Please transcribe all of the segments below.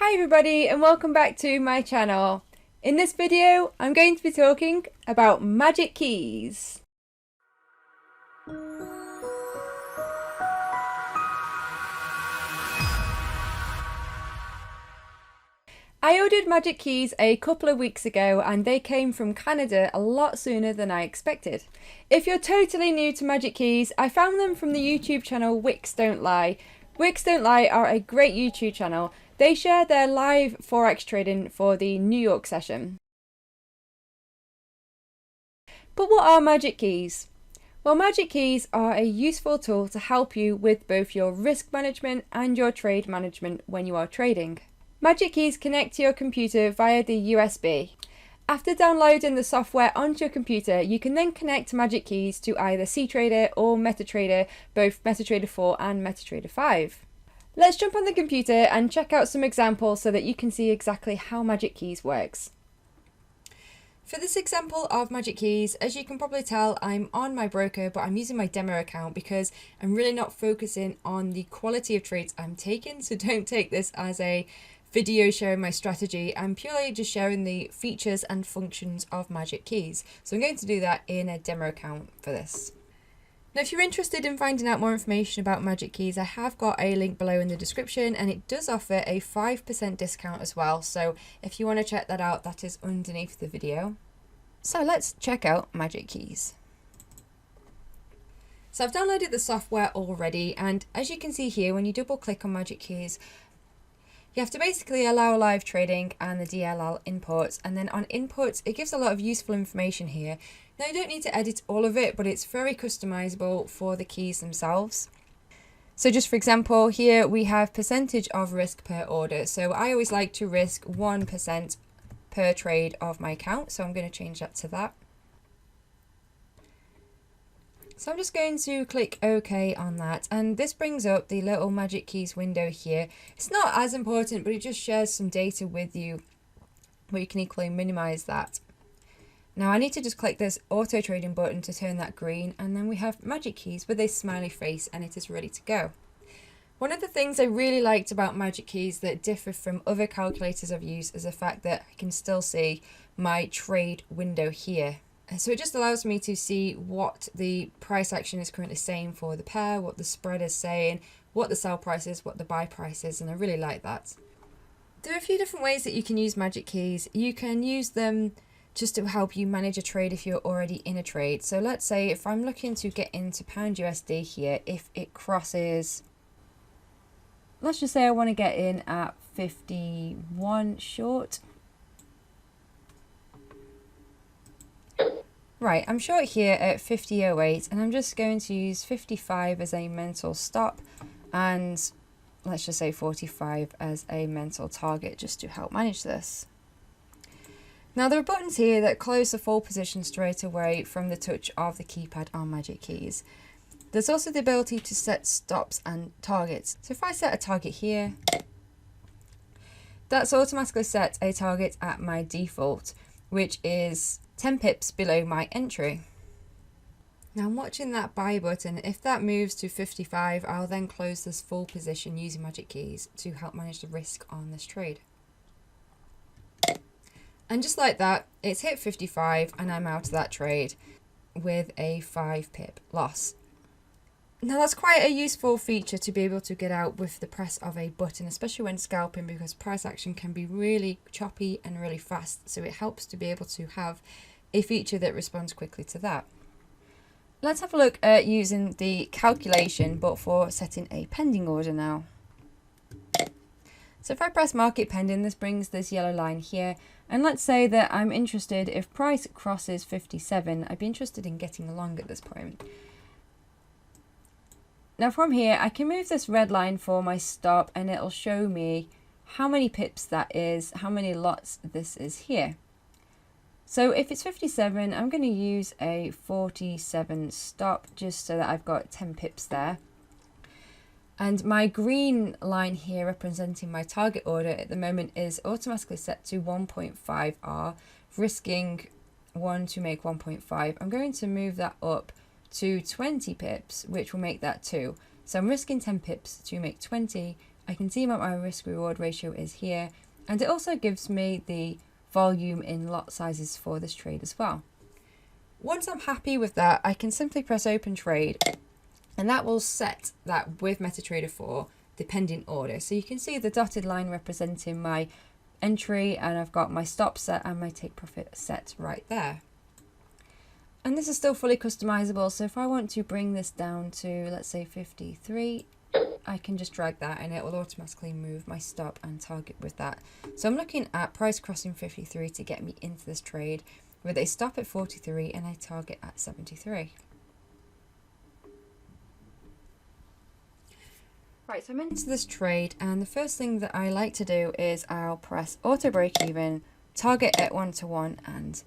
Hi everybody and welcome back to my channel. In this video I'm going to be talking about magic keys. I ordered magic keys a couple of weeks ago and they came from Canada a lot sooner than I expected. If you're totally new to magic keys, I found them from the YouTube channel WicksDontLie. WicksDontLie are a great YouTube channel. They share their live Forex trading for the New York session. But what are magic keys? Well, magic keys are a useful tool to help you with both your risk management and your trade management when you are trading. Magic keys connect to your computer via the USB. After downloading the software onto your computer, you can then connect magic keys to either cTrader or Metatrader, both Metatrader 4 and Metatrader 5. Let's jump on the computer and check out some examples so that you can see exactly how magic keys works. For this example of magic keys, as you can probably tell, I'm on my broker, but I'm using my demo account because I'm really not focusing on the quality of trades I'm taking. So don't take this as a video showing my strategy. I'm purely just sharing the features and functions of magic keys. So I'm going to do that in a demo account for this. Now, if you're interested in finding out more information about magic keys, I have got a link below in the description and it does offer a 5% discount as well. So if you want to check that out, that is underneath the video. So let's check out magic keys. So I've downloaded the software already, and as you can see here, when you double click on magic keys, you have to basically allow live trading and the DLL inputs, and then on inputs it gives a lot of useful information here. Now you don't need to edit all of it, but it's very customizable for the keys themselves. So just for example, here we have percentage of risk per order. So I always like to risk 1% per trade of my account, so I'm going to change that to that. So I'm just going to click OK on that, and this brings up the little magic keys window here. It's not as important, but it just shares some data with you where you can equally minimize that. Now I need to just click this auto trading button to turn that green, and then we have magic keys with a smiley face and it is ready to go. One of the things I really liked about magic keys that differ from other calculators I've used is the fact that I can still see my trade window here. So it just allows me to see what the price action is currently saying for the pair, what the spread is saying, what the sell price is, what the buy price is, and I really like that. There are a few different ways that you can use magic keys. You can use them just to help you manage a trade if you're already in a trade. So let's say if I'm looking to get into pound USD here, if it crosses, let's just say I want to get in at 51 short. Right, I'm short here at 50.08 and I'm just going to use 55 as a mental stop and let's just say 45 as a mental target just to help manage this. Now there are buttons here that close the full position straight away from the touch of the keypad on magic keys. There's also the ability to set stops and targets. So if I set a target here, that's automatically set a target at my default, which is 10 pips below my entry. Now I'm watching that buy button. If that moves to 55, I'll then close this full position using magic keys to help manage the risk on this trade. And just like that, it's hit 55 and I'm out of that trade with a 5 pip loss. Now that's quite a useful feature to be able to get out with the press of a button, especially when scalping, because price action can be really choppy and really fast. So it helps to be able to have a feature that responds quickly to that. Let's have a look at using the calculation, but for setting a pending order now. So if I press market pending, this brings this yellow line here. And let's say that I'm interested, if price crosses 57, I'd be interested in getting along at this point. Now from here, I can move this red line for my stop and it'll show me how many pips that is, how many lots this is here. So if it's 57, I'm going to use a 47 stop just so that I've got 10 pips there. And my green line here representing my target order at the moment is automatically set to 1.5R, risking 1 to make 1.5. I'm going to move that up to 20 pips, which will make that 2. So I'm risking 10 pips to make 20 I can see what my risk reward ratio is here, and it also gives me the volume in lot sizes for this trade as well. Once I'm happy with that, I can simply press open trade, and that will set that with Metatrader for the pending order. So you can see the dotted line representing my entry, and I've got my stop set and my take profit set right there. And this is still fully customizable, so if I want to bring this down to, let's say 53, I can just drag that and it will automatically move my stop and target with that. So I'm looking at price crossing 53 to get me into this trade, with a stop at 43 and a target at 73. Right, so I'm into this trade, and the first thing that I like to do is I'll press auto break even, target at 1-to-1 and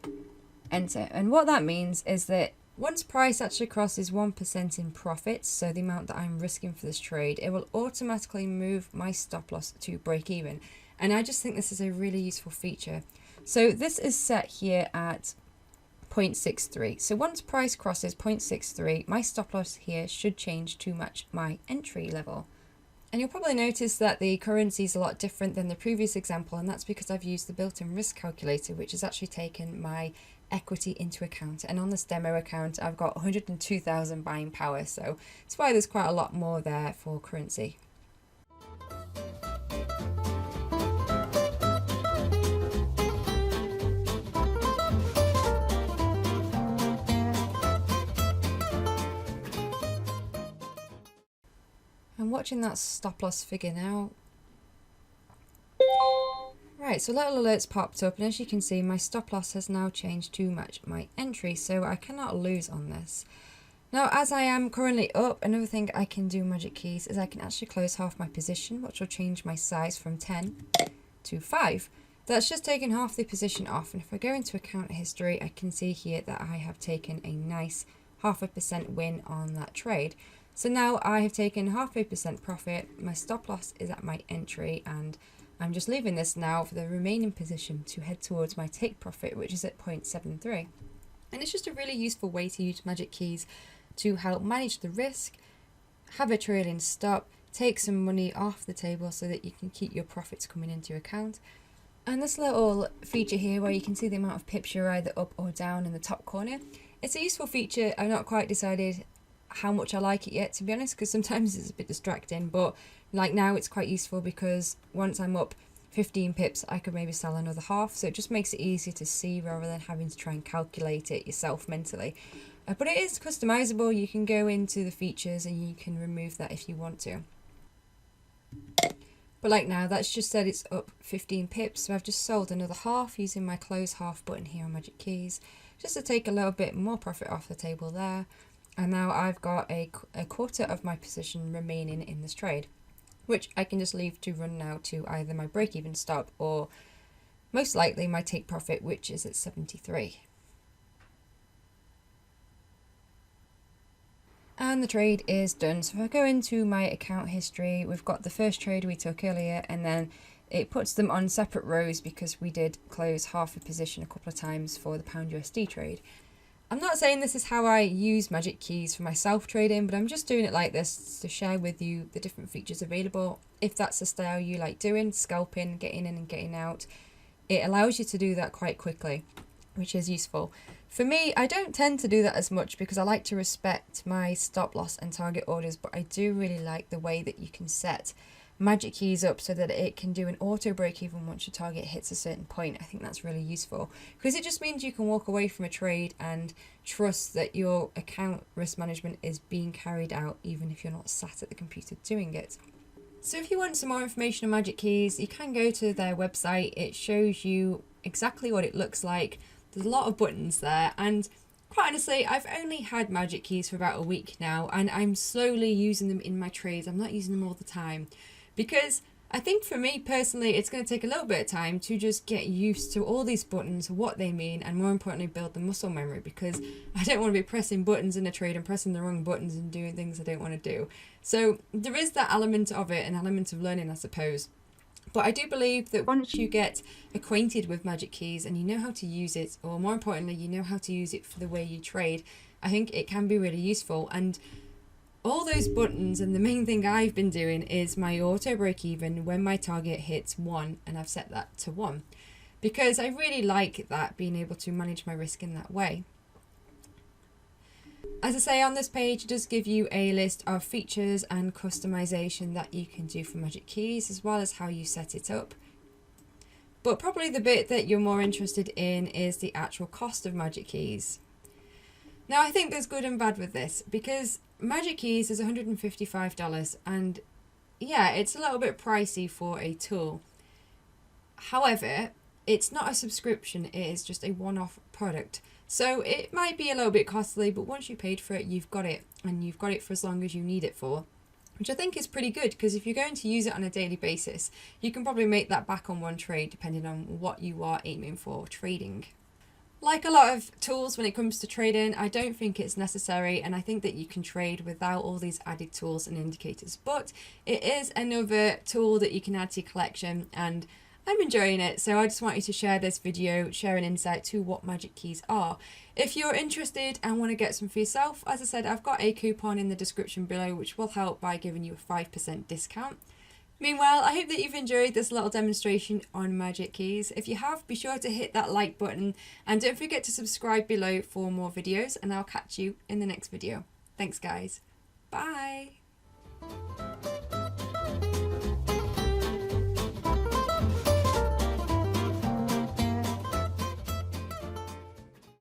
enter. And what that means is that once price actually crosses 1% in profits, so the amount that I'm risking for this trade, it will automatically move my stop loss to break even. And I just think this is a really useful feature. So this is set here at 0.63. So once price crosses 0.63, my stop loss here should change to match my entry level. And you'll probably notice that the currency is a lot different than the previous example, and that's because I've used the built-in risk calculator, which has actually taken my equity into account. And on this demo account, I've got 102,000 buying power, so that's why there's quite a lot more there for currency. I'm watching that stop loss figure now. Right, so little alerts popped up, and as you can see, my stop loss has now changed to match my entry, so I cannot lose on this. Now, as I am currently up, another thing I can do magic keys is I can actually close half my position, which will change my size from 10 to 5. That's just taken half the position off, and if I go into account history, I can see here that I have taken a nice 0.5% win on that trade. So now I have taken 0.5% profit, my stop loss is at my entry, and I'm just leaving this now for the remaining position to head towards my take profit, which is at 0.73. And it's just a really useful way to use magic keys to help manage the risk, have a trailing stop, take some money off the table so that you can keep your profits coming into your account. And this little feature here where you can see the amount of pips you're either up or down in the top corner, it's a useful feature. I've not quite decided how much I like it yet, to be honest, because sometimes it's a bit distracting, but like now it's quite useful because once I'm up 15 pips I could maybe sell another half, so it just makes it easier to see rather than having to try and calculate it yourself mentally. But it is customizable. You can go into the features and you can remove that if you want to. But like now, that's just said it's up 15 pips, so I've just sold another half using my close half button here on Magic Keys, just to take a little bit more profit off the table there. And now I've got a quarter of my position remaining in this trade, which I can just leave to run now to either my break-even stop or most likely my take profit, which is at 73. And the trade is done. So if I go into my account history, we've got the first trade we took earlier, and then it puts them on separate rows because we did close half a position a couple of times for the pound USD trade. I'm not saying this is how I use magic keys for myself trading, but I'm just doing it like this to share with you the different features available. If that's the style you like doing, scalping, getting in and getting out, it allows you to do that quite quickly, which is useful. For me, I don't tend to do that as much because I like to respect my stop loss and target orders, but I do really like the way that you can set magic keys up so that it can do an auto break even once your target hits a certain point. I think that's really useful because it just means you can walk away from a trade and trust that your account risk management is being carried out even if you're not sat at the computer doing it. So if you want some more information on magic keys, you can go to their website. It shows you exactly what it looks like. There's a lot of buttons there, and quite honestly, I've only had magic keys for about a week now, and I'm slowly using them in my trades. I'm not using them all the time because I think for me personally, it's going to take a little bit of time to just get used to all these buttons, what they mean, and more importantly, build the muscle memory, because I don't want to be pressing buttons in a trade and pressing the wrong buttons and doing things I don't want to do. So there is that element of it, an element of learning, I suppose. But I do believe that once you get acquainted with magic keys and you know how to use it, or more importantly, you know how to use it for the way you trade, I think it can be really useful. And all those buttons, and the main thing I've been doing is my auto break even when my target hits 1, and I've set that to 1 because I really like that, being able to manage my risk in that way. As I say, on this page it does give you a list of features and customization that you can do for Magic Keys, as well as how you set it up. But probably the bit that you're more interested in is the actual cost of Magic Keys. Now, I think there's good and bad with this, because Magic Keys is $155, and yeah, it's a little bit pricey for a tool. However, it's not a subscription, it is just a one-off product. So it might be a little bit costly, but once you paid for it, you've got it, and you've got it for as long as you need it for, which I think is pretty good, because if you're going to use it on a daily basis, you can probably make that back on one trade depending on what you are aiming for trading. Like a lot of tools when it comes to trading, I don't think it's necessary, and I think that you can trade without all these added tools and indicators, but it is another tool that you can add to your collection, and I'm enjoying it, so I just wanted to share this video, share an insight to what Magic Keys are. If you're interested and want to get some for yourself, as I said, I've got a coupon in the description below which will help by giving you a 5% discount. Meanwhile, I hope that you've enjoyed this little demonstration on Magic Keys. If you have, be sure to hit that like button, and don't forget to subscribe below for more videos, and I'll catch you in the next video. Thanks guys. Bye.